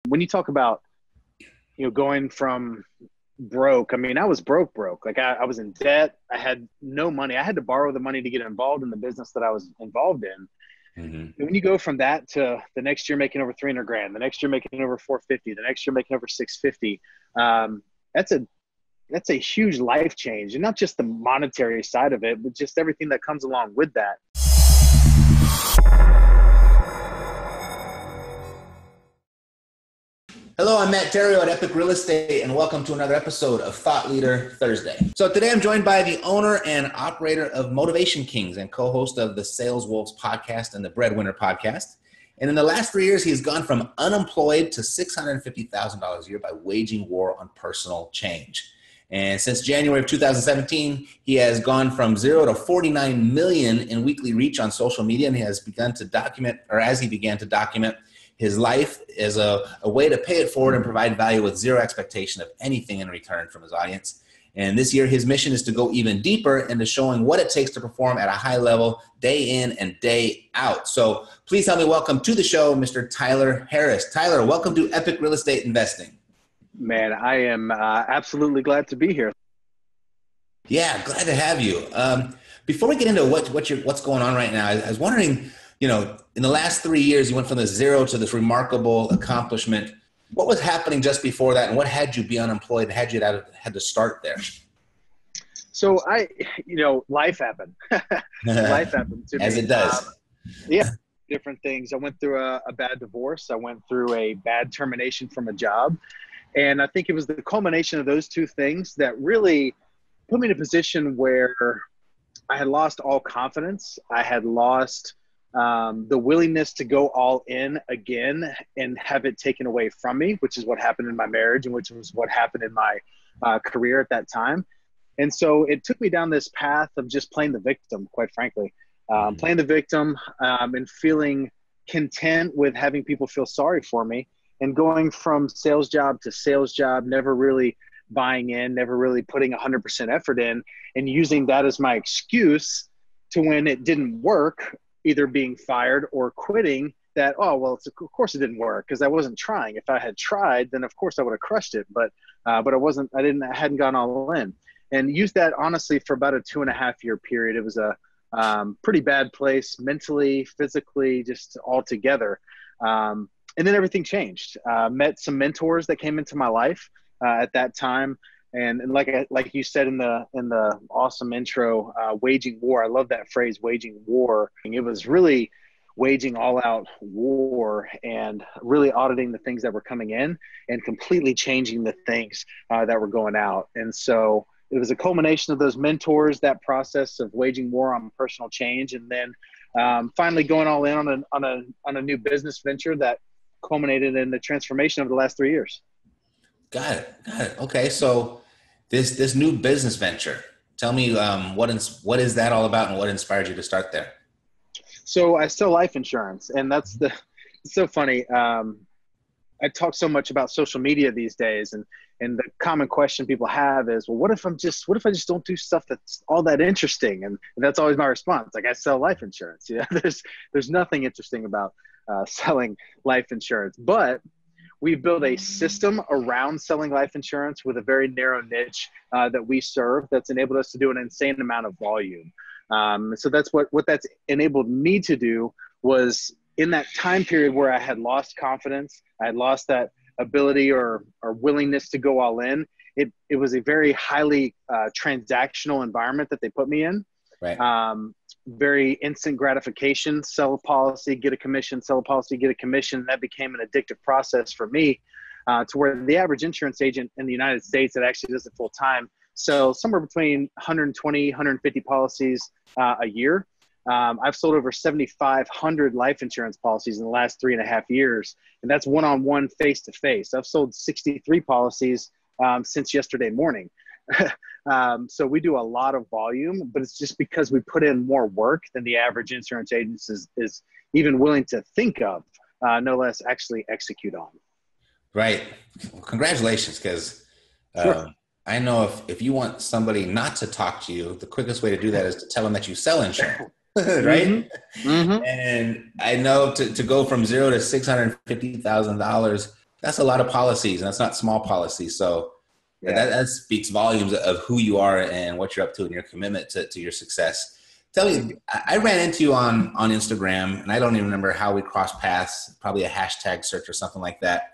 When you talk about, going from broke, I mean, I was broke. Like I was in debt. I had no money. I had to borrow the money to get involved in the business that I was involved in. And when you go from that to the next year making over 300 grand, the next year making over 450, the next year making over 650, that's a huge life change, and not just the monetary side of it, but just everything that comes along with that. Hello, I'm Matt Theriault at Epic Real Estate, and welcome to another episode of Thought Leader Thursday. So today I'm joined by the owner and operator of Motivation Kings and co-host of the Sales Wolves podcast and the Breadwinner podcast. And in the last 3 years, he's gone from unemployed to $650,000 a year by waging war on personal change. And since January of 2017, he has gone from 0 to 49 million in weekly reach on social media, and he has begun to document, or as he began to document, his life as a way to pay it forward and provide value with zero expectation of anything in return from his audience. And this year, his mission is to go even deeper into showing what it takes to perform at a high level day in and day out. So please help me welcome to the show, Mr. Tyler Harris. Tyler, welcome to Epic Real Estate Investing. Man, I am absolutely glad to be here. Yeah, glad to have you. Before we get into what's going on right now, I was wondering, in the last 3 years, you went from the zero to this remarkable accomplishment. What was happening just before that, and what had you be unemployed and had to start there? So life happened. Life happened to me. As it does. Different things. I went through a bad divorce. I went through a bad termination from a job. And I think it was the culmination of those two things that really put me in a position where I had lost all confidence. I had lost the willingness to go all in again and have it taken away from me, which is what happened in my marriage and which was what happened in my career at that time. And so it took me down this path of just playing the victim, quite frankly, playing the victim and feeling content with having people feel sorry for me, and going from sales job to sales job, never really buying in, never really putting 100% effort in, and using that as my excuse to when it didn't work, either being fired or quitting, that, of course it didn't work because I wasn't trying. If I had tried, then of course I would have crushed it. But I hadn't gone all in, and used that honestly for about a 2.5 year period. It was a pretty bad place mentally, physically, just all together. And then everything changed. Met some mentors that came into my life at that time. And like you said in the awesome intro, waging war. I love that phrase, waging war. It was really waging all out war and really auditing the things that were coming in and completely changing the things that were going out. And so it was a culmination of those mentors, that process of waging war on personal change, and then finally going all in on a new business venture that culminated in the transformation of the last 3 years. Got it. Okay, so this new business venture, tell me what is that all about and what inspired you to start there? So I sell life insurance, and it's so funny. I talk so much about social media these days, and the common question people have is, well, what if I just don't do stuff that's all that interesting? And that's always my response. Like, I sell life insurance. There's nothing interesting about selling life insurance, but we've built a system around selling life insurance with a very narrow niche that we serve that's enabled us to do an insane amount of volume. So that's what that's enabled me to do. Was in that time period where I had lost confidence, I had lost that ability or willingness to go all in. It was a very highly transactional environment that they put me in. Right. Very instant gratification, sell a policy, get a commission, sell a policy, get a commission. That became an addictive process for me to where the average insurance agent in the United States that actually does it full time sells somewhere between 120, 150 policies a year. I've sold over 7,500 life insurance policies in the last 3.5 years, and that's one-on-one, face-to-face. I've sold 63 policies since yesterday morning. So we do a lot of volume, but it's just because we put in more work than the average insurance agent is even willing to think of, no less actually execute on. Right. Well, congratulations, because Sure. I know if you want somebody not to talk to you, the quickest way to do that is to tell them that you sell insurance. Right? Mm-hmm. And I know to go from $0 to $650,000 That's a lot of policies, and that's not small policies. So Yeah. that speaks volumes of who you are and what you're up to and your commitment to your success. Tell me, I ran into you on Instagram, and I don't even remember how we crossed paths, probably a hashtag search or something like that.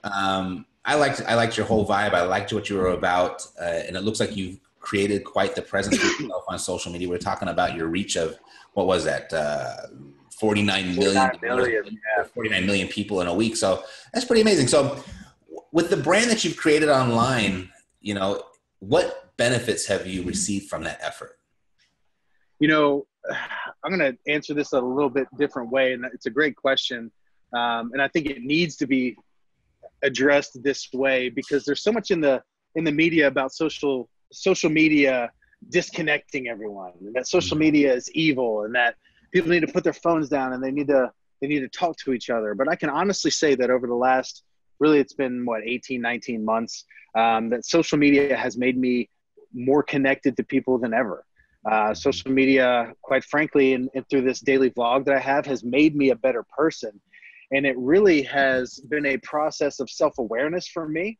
I liked your whole vibe. I liked what you were about. And it looks like you've created quite the presence for yourself on social media. We're talking about your reach of, what was that? 49 million, 49 million people in a week. So that's pretty amazing. So with the brand that you've created online, what benefits have you received from that effort? I'm going to answer this a little bit different way, and it's a great question. And I think it needs to be addressed this way because there's so much in the media about social media disconnecting everyone, and that social media is evil, and that people need to put their phones down and they need to talk to each other. But I can honestly say that over the last, really, it's been 18, 19 months, that social media has made me more connected to people than ever. Social media, quite frankly, and through this daily vlog that I have, has made me a better person. And it really has been a process of self-awareness for me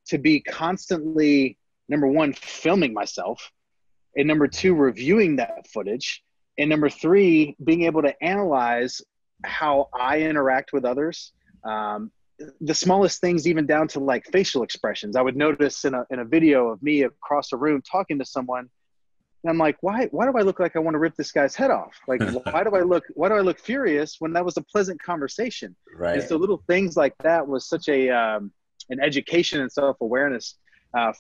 to be constantly, number one, filming myself, and number two, reviewing that footage, and number three, being able to analyze how I interact with others. The smallest things, even down to like facial expressions. I would notice in a video of me across a room talking to someone, and I'm like, why do I look like I want to rip this guy's head off? Like, why do I look furious when that was a pleasant conversation? Right. And so little things like that was such an education and self-awareness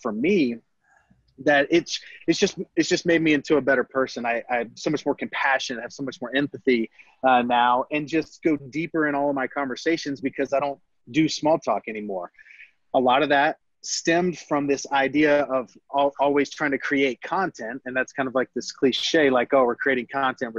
for me, that it's just made me into a better person. I have so much more compassion, I have so much more empathy now, and just go deeper in all of my conversations because I don't do small talk anymore. A lot of that stemmed from this idea of always trying to create content. And that's kind of like this cliche, like, oh, we're creating content.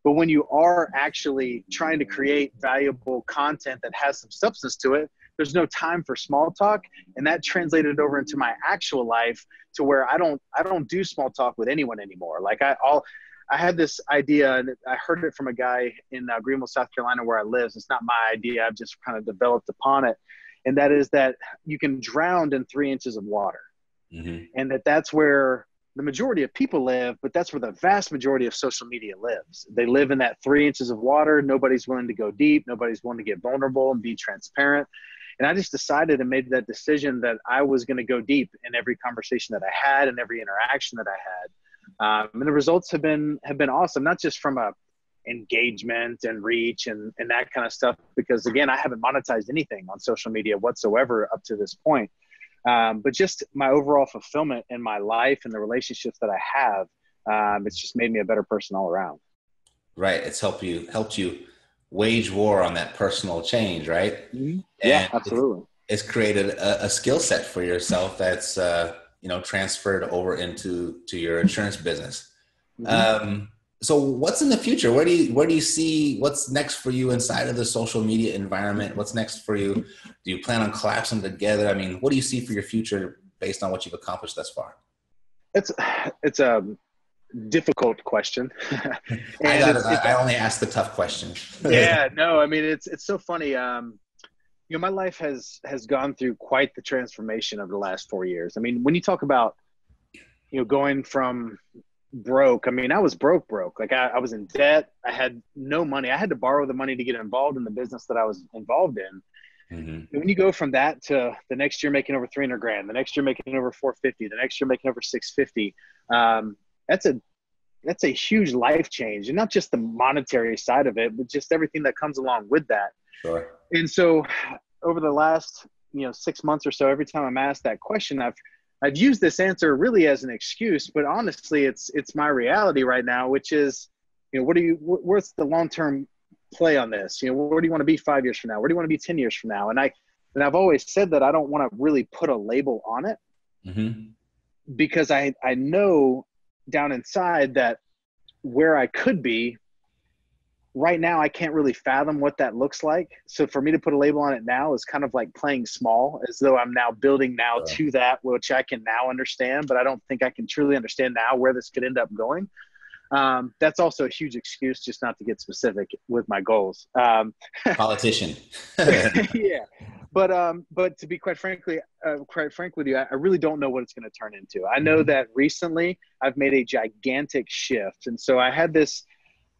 But when you are actually trying to create valuable content that has some substance to it, there's no time for small talk. And that translated over into my actual life to where I don't do small talk with anyone anymore. Like I had this idea, and I heard it from a guy in Greenville, South Carolina, where I live. It's not my idea. I've just kind of developed upon it. And that is that you can drown in 3 inches of water. Mm-hmm. And that's where the majority of people live, but that's where the vast majority of social media lives. They live in that 3 inches of water. Nobody's willing to go deep. Nobody's willing to get vulnerable and be transparent. And I just decided and made that decision that I was going to go deep in every conversation that I had and every interaction that I had. And the results have been awesome, not just from a engagement and reach and that kind of stuff, because again, I haven't monetized anything on social media whatsoever up to this point. But just my overall fulfillment in my life and the relationships that I have, it's just made me a better person all around. Right. It's helped you wage war on that personal change, right? Mm-hmm. Yeah, absolutely. It's created a skill set for yourself that's transferred over into your insurance business. Mm-hmm. So what's in the future? Where do you see what's next for you inside of the social media environment? What's next for you? Do you plan on collapsing together? I mean, what do you see for your future based on what you've accomplished thus far? It's a difficult question. I only ask the tough questions. Yeah, no, I mean, it's so funny. My life has gone through quite the transformation over the last 4 years. I mean, when you talk about, going from broke, I mean, I was broke. Like I was in debt. I had no money. I had to borrow the money to get involved in the business that I was involved in. Mm-hmm. And when you go from that to the next year making over 300 grand, the next year making over 450, the next year making over 650, that's a huge life change, and not just the monetary side of it, but just everything that comes along with that. Sure. And so over the last, 6 months or so, every time I'm asked that question, I've used this answer really as an excuse, but honestly, it's my reality right now, which is, what's the long-term play on this? Where do you want to be 5 years from now? Where do you want to be 10 years from now? And I've always said that I don't want to really put a label on it, mm-hmm. because I know down inside that where I could be right now, I can't really fathom what that looks like. So for me to put a label on it now is kind of like playing small, as though I'm now building to that, which I can now understand, but I don't think I can truly understand now where this could end up going. That's also a huge excuse just not to get specific with my goals. Politician. Yeah. But to be quite frank with you, I really don't know what it's going to turn into. I know that recently I've made a gigantic shift. And so I had this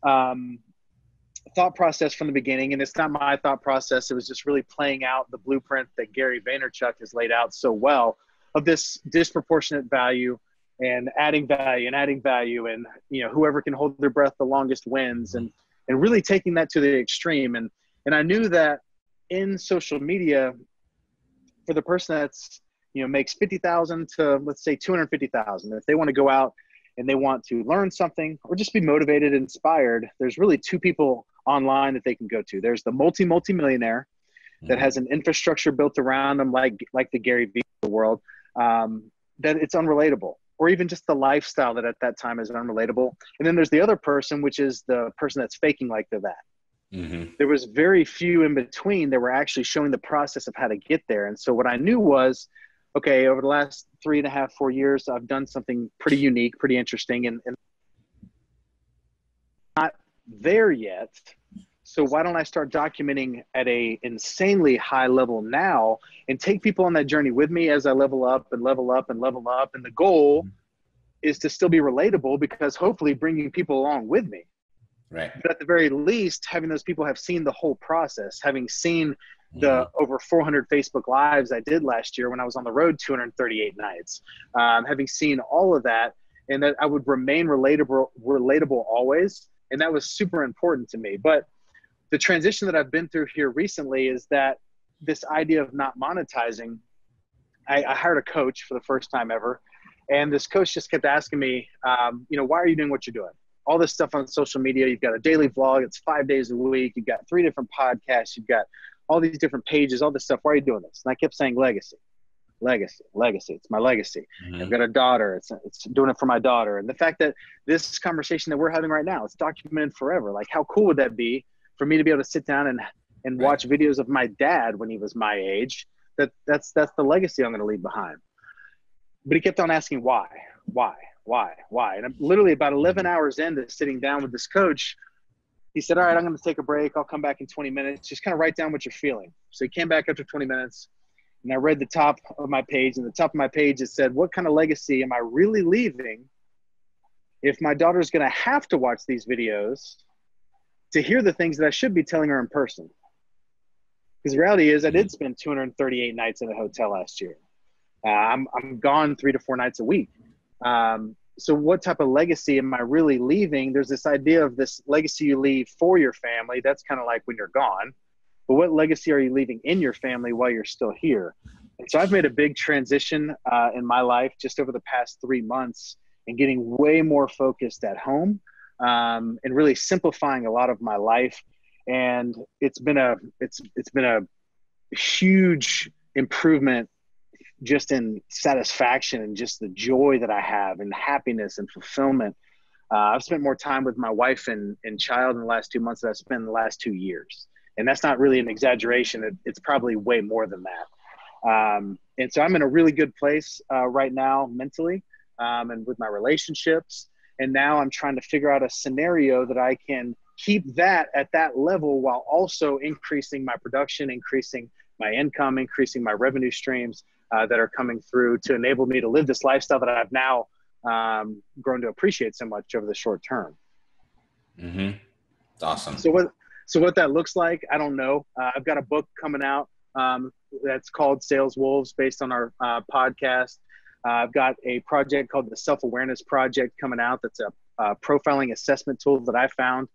thought process from the beginning, and it's not my thought process. It was just really playing out the blueprint that Gary Vaynerchuk has laid out so well of this disproportionate value and adding value. And, whoever can hold their breath the longest wins, and really taking that to the extreme. And I knew that in social media, for the person that's, makes 50,000 to, let's say, 250,000, if they want to go out and they want to learn something or just be motivated, inspired, there's really two people online that they can go to. There's the multi-millionaire that has an infrastructure built around them, like the Gary Vee of the world, that it's unrelatable, or even just the lifestyle that at that time is unrelatable. And then there's the other person, which is the person that's faking like they're that. Mm-hmm. There was very few in between that were actually showing the process of how to get there. And so what I knew was, okay, over the last 3.5, 4 years, I've done something pretty unique, pretty interesting, and not there yet. So why don't I start documenting at a insanely high level now and take people on that journey with me as I level up and level up and level up. And the goal is to still be relatable, because hopefully bringing people along with me. Right. But at the very least, having those people have seen the whole process, having seen the over 400 Facebook Lives I did last year when I was on the road 238 nights, having seen all of that, and that I would remain relatable always. And that was super important to me. But the transition that I've been through here recently is that this idea of not monetizing, I hired a coach for the first time ever. And this coach just kept asking me, why are you doing what you're doing? All this stuff on social media. You've got a daily vlog. It's 5 days a week. You've got 3 different podcasts. You've got all these different pages, all this stuff. Why are you doing this? And I kept saying legacy. It's my legacy. Mm-hmm. I've got a daughter. It's doing it for my daughter. And the fact that this conversation that we're having right now, it's documented forever. Like, how cool would that be for me to be able to sit down and watch videos of my dad when he was my age? That's the legacy I'm going to leave behind. But he kept on asking why. And I'm literally about 11 hours into sitting down with this coach, he said, all right, I'm going to take a break. I'll come back in 20 minutes. Just kind of write down what you're feeling. So he came back after 20 minutes, and I read the top of my page. And the top of my page, it said, what kind of legacy am I really leaving if my daughter's going to have to watch these videos to hear the things that I should be telling her in person? Because the reality is I did spend 238 nights in a hotel last year. I'm gone 3 to 4 nights a week. So what type of legacy am I really leaving? There's this idea of this legacy you leave for your family. That's kind of like when you're gone. But what legacy are you leaving in your family while you're still here? And so I've made a big transition in my life just over the past 3 months, and getting way more focused at home, and really simplifying a lot of my life. And it's been a huge improvement just in satisfaction and just the joy that I have and happiness and fulfillment. I've spent more time with my wife and child in the last 2 months than I've spent in the last 2 years. And that's not really an exaggeration. It's probably way more than that. And so I'm in a really good place right now mentally, and with my relationships. And now I'm trying to figure out a scenario that I can keep that at that level while also increasing my production, increasing my income, increasing my revenue streams that are coming through to enable me to live this lifestyle that I've now grown to appreciate so much over the short term. Mm-hmm. It's awesome. So what that looks like, I don't know. I've got a book coming out that's called Sales Wolves, based on our podcast. I've got a project called the Self-Awareness Project coming out. That's a profiling assessment tool that I found.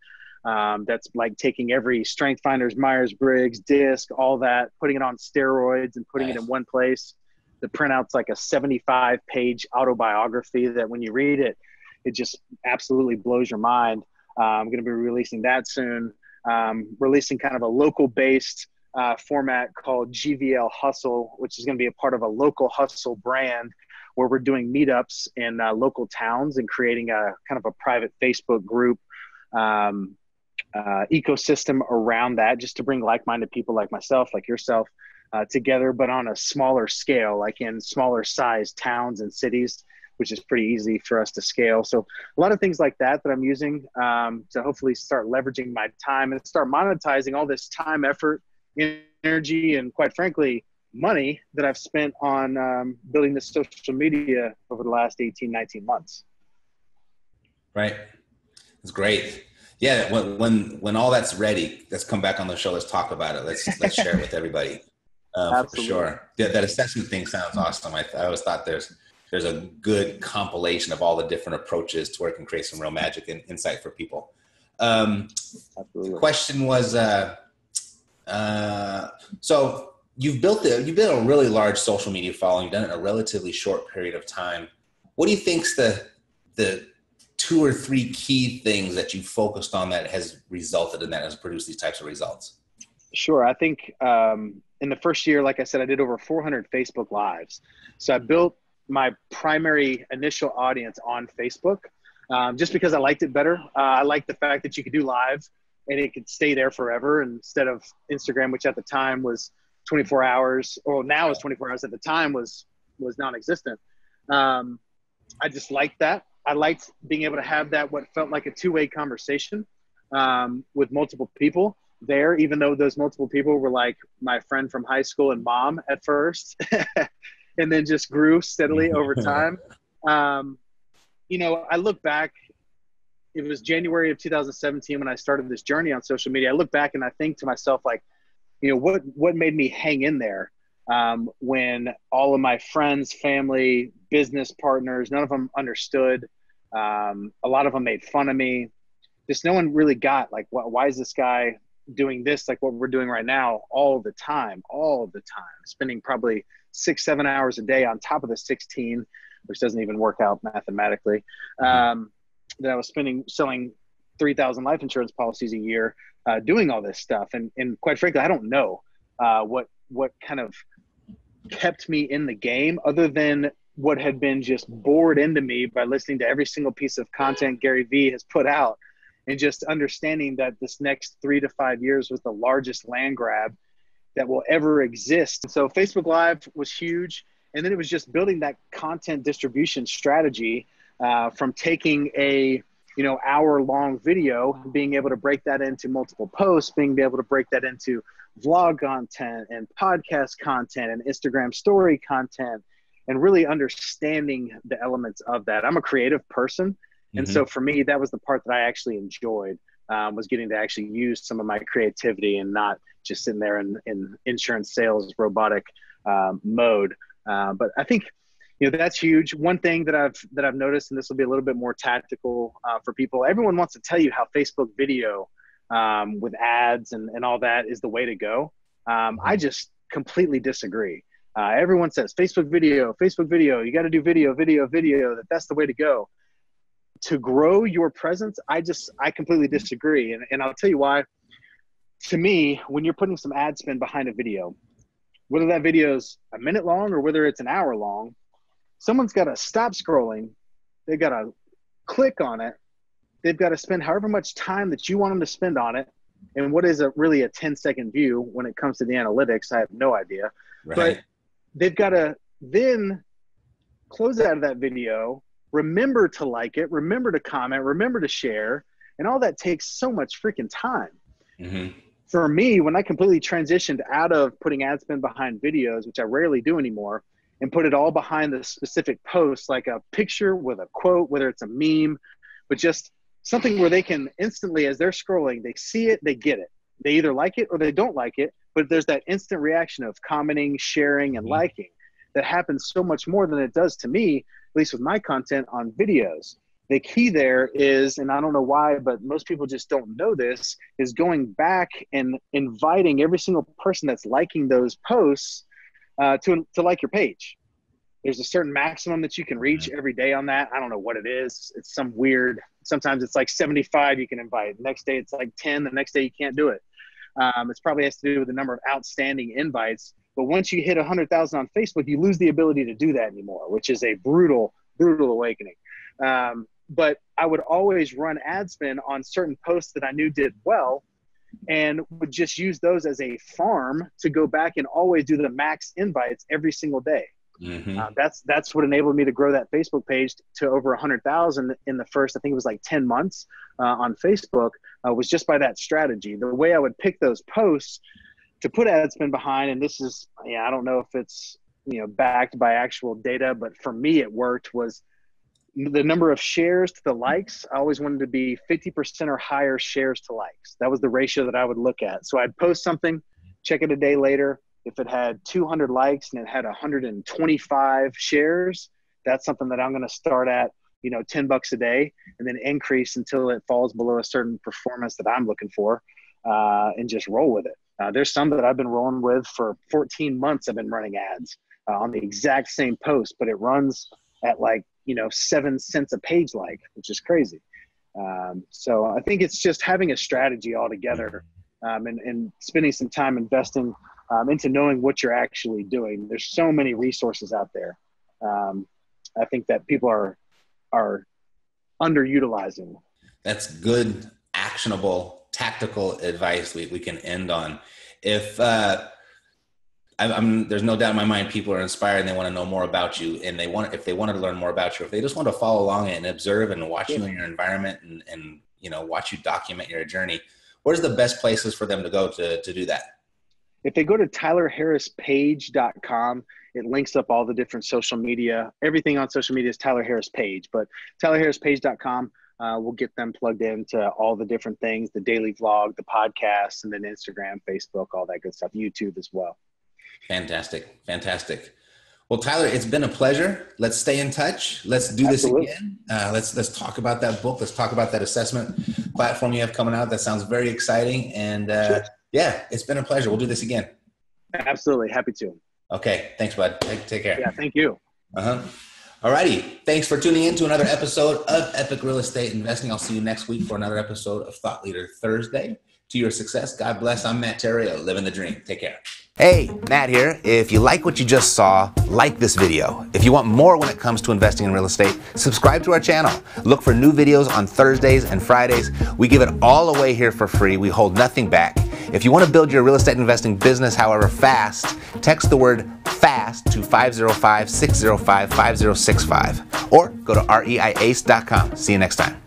That's like taking every Strength Finders, Myers-Briggs, DISC, all that, putting it on steroids and putting it in one place. The printout's like a 75-page autobiography that when you read it, it just absolutely blows your mind. I'm going to be releasing that soon. Releasing kind of a local-based format called GVL Hustle, which is going to be a part of a local hustle brand where we're doing meetups in local towns and creating a kind of a private Facebook group ecosystem around that, just to bring like-minded people like myself, like yourself, together, but on a smaller scale, like in smaller sized towns and cities, which is pretty easy for us to scale. So a lot of things like that I'm using to hopefully start leveraging my time and start monetizing all this time, effort, energy, and quite frankly, money that I've spent on building this social media over the last 18, 19 months. Right. It's great. Yeah. When all that's ready, let's come back on the show. Let's talk about it. Let's share it with everybody. For sure. That assessment thing sounds awesome. I always thought there's a good compilation of all the different approaches to where it can create some real magic and insight for people. The question was, so you've built a really large social media following, done it in a relatively short period of time. What do you think's the 2 or 3 key things that you focused on that has resulted in that, has produced these types of results? Sure. I think in the first year, like I said, I did over 400 Facebook Lives. So I built my primary initial audience on Facebook just because I liked it better. I liked the fact that you could do live and it could stay there forever instead of Instagram, which at the time was 24 hours, or now is 24 hours. At the time was non-existent. I just liked that. I liked being able to have that, what felt like a two-way conversation with multiple people there, even though those multiple people were like my friend from high school and mom at first, and then just grew steadily over time. You know, I look back, it was January of 2017 when I started this journey on social media. I look back and I think to myself, like, you know, what made me hang in there when all of my friends, family, business partners, none of them understood. A lot of them made fun of me. Just no one really got, like, why is this guy doing this, like what we're doing right now, all the time, spending probably 6-7 hours a day on top of the 16, which doesn't even work out mathematically, that I was spending selling 3,000 life insurance policies a year, doing all this stuff. And quite frankly, I don't know what kind of kept me in the game other than what had been just bored into me by listening to every single piece of content Gary Vee has put out, and just understanding that this next 3 to 5 years was the largest land grab that will ever exist. So Facebook Live was huge. And then it was just building that content distribution strategy from taking a, you know, hour-long video, being able to break that into multiple posts, being able to break that into vlog content and podcast content and Instagram story content, and really understanding the elements of that. I'm a creative person. And so for me, that was the part that I actually enjoyed, was getting to actually use some of my creativity and not just sitting there in insurance sales robotic mode. But I think, you know, that's huge. One thing that I've noticed, and this will be a little bit more tactical for people, everyone wants to tell you how Facebook video with ads and all that is the way to go. I just completely disagree. Everyone says Facebook video, you got to do video, that's the way to go. To grow your presence, I completely disagree. And I'll tell you why. To me, when you're putting some ad spend behind a video, whether that video is a minute long or whether it's an hour long, someone's got to stop scrolling. They've got to click on it. They've got to spend however much time that you want them to spend on it. And what is really a 10-second view when it comes to the analytics, I have no idea. Right. But they've got to then close out of that video, remember to like it, remember to comment, remember to share. And all that takes so much freaking time. For me, when I completely transitioned out of putting ad spend behind videos, which I rarely do anymore, and put it all behind the specific post, like a picture with a quote, whether it's a meme, but just something where they can instantly, as they're scrolling, they see it, they get it. They either like it or they don't like it, but there's that instant reaction of commenting, sharing, and liking that happens so much more than it does to me, at least with my content on videos. The key there is, and I don't know why, but most people just don't know this, is going back and inviting every single person that's liking those posts to like your page. There's a certain maximum that you can reach every day on that. I don't know what it is. It's some weird, sometimes it's like 75 you can invite. The next day it's like 10. The next day you can't do it. It's probably has to do with the number of outstanding invites. But once you hit 100,000 on Facebook, you lose the ability to do that anymore, which is a brutal, brutal awakening. But I would always run ad spend on certain posts that I knew did well, and would just use those as a farm to go back and always do the max invites every single day. That's what enabled me to grow that Facebook page to over 100,000 in the first, I think it was like 10 months on Facebook, was just by that strategy. The way I would pick those posts to put ad spend behind, and this is, I don't know if it's, backed by actual data, but for me it worked, was the number of shares to the likes. I always wanted to be 50% or higher shares to likes. That was the ratio that I would look at. So I'd post something, check it a day later. If it had 200 likes and it had 125 shares, that's something that I'm going to start at, $10 a day, and then increase until it falls below a certain performance that I'm looking for, and just roll with it. There's some that I've been rolling with for 14 months. I've been running ads on the exact same post, but it runs at 7 cents a page, which is crazy. So I think it's just having a strategy altogether, and spending some time investing into knowing what you're actually doing. There's so many resources out there. I think that people are underutilizing. That's good, actionable, tactical advice we can end on. If there's no doubt in my mind people are inspired and they want to know more about you, and if they wanted to learn more about you, if they just want to follow along and observe and watch you in your environment and watch you document your journey, where's the best places for them to go to do that? If they go to tylerharrispage.com, it links up all the different social media. Everything on social media is Tyler Harris Page, but tylerharrispage.com will get them plugged into all the different things, the daily vlog, the podcast, and then Instagram, Facebook, all that good stuff, YouTube as well. Fantastic. Well, Tyler, it's been a pleasure. Let's stay in touch. Let's do this again. Let's talk about that book. Let's talk about that assessment platform you have coming out. That sounds very exciting. And yeah, it's been a pleasure. We'll do this again. Absolutely. Happy to. Okay. Thanks, bud. Take care. Yeah, thank you. All righty. Thanks for tuning in to another episode of Epic Real Estate Investing. I'll see you next week for another episode of Thought Leader Thursday. To your success, God bless. I'm Matt Theriault, living the dream. Take care. Hey, Matt here. If you like what you just saw, like this video. If you want more when it comes to investing in real estate, subscribe to our channel. Look for new videos on Thursdays and Fridays. We give it all away here for free. We hold nothing back. If you want to build your real estate investing business, however, fast, text the word FAST to 505-605-5065 or go to reiace.com. See you next time.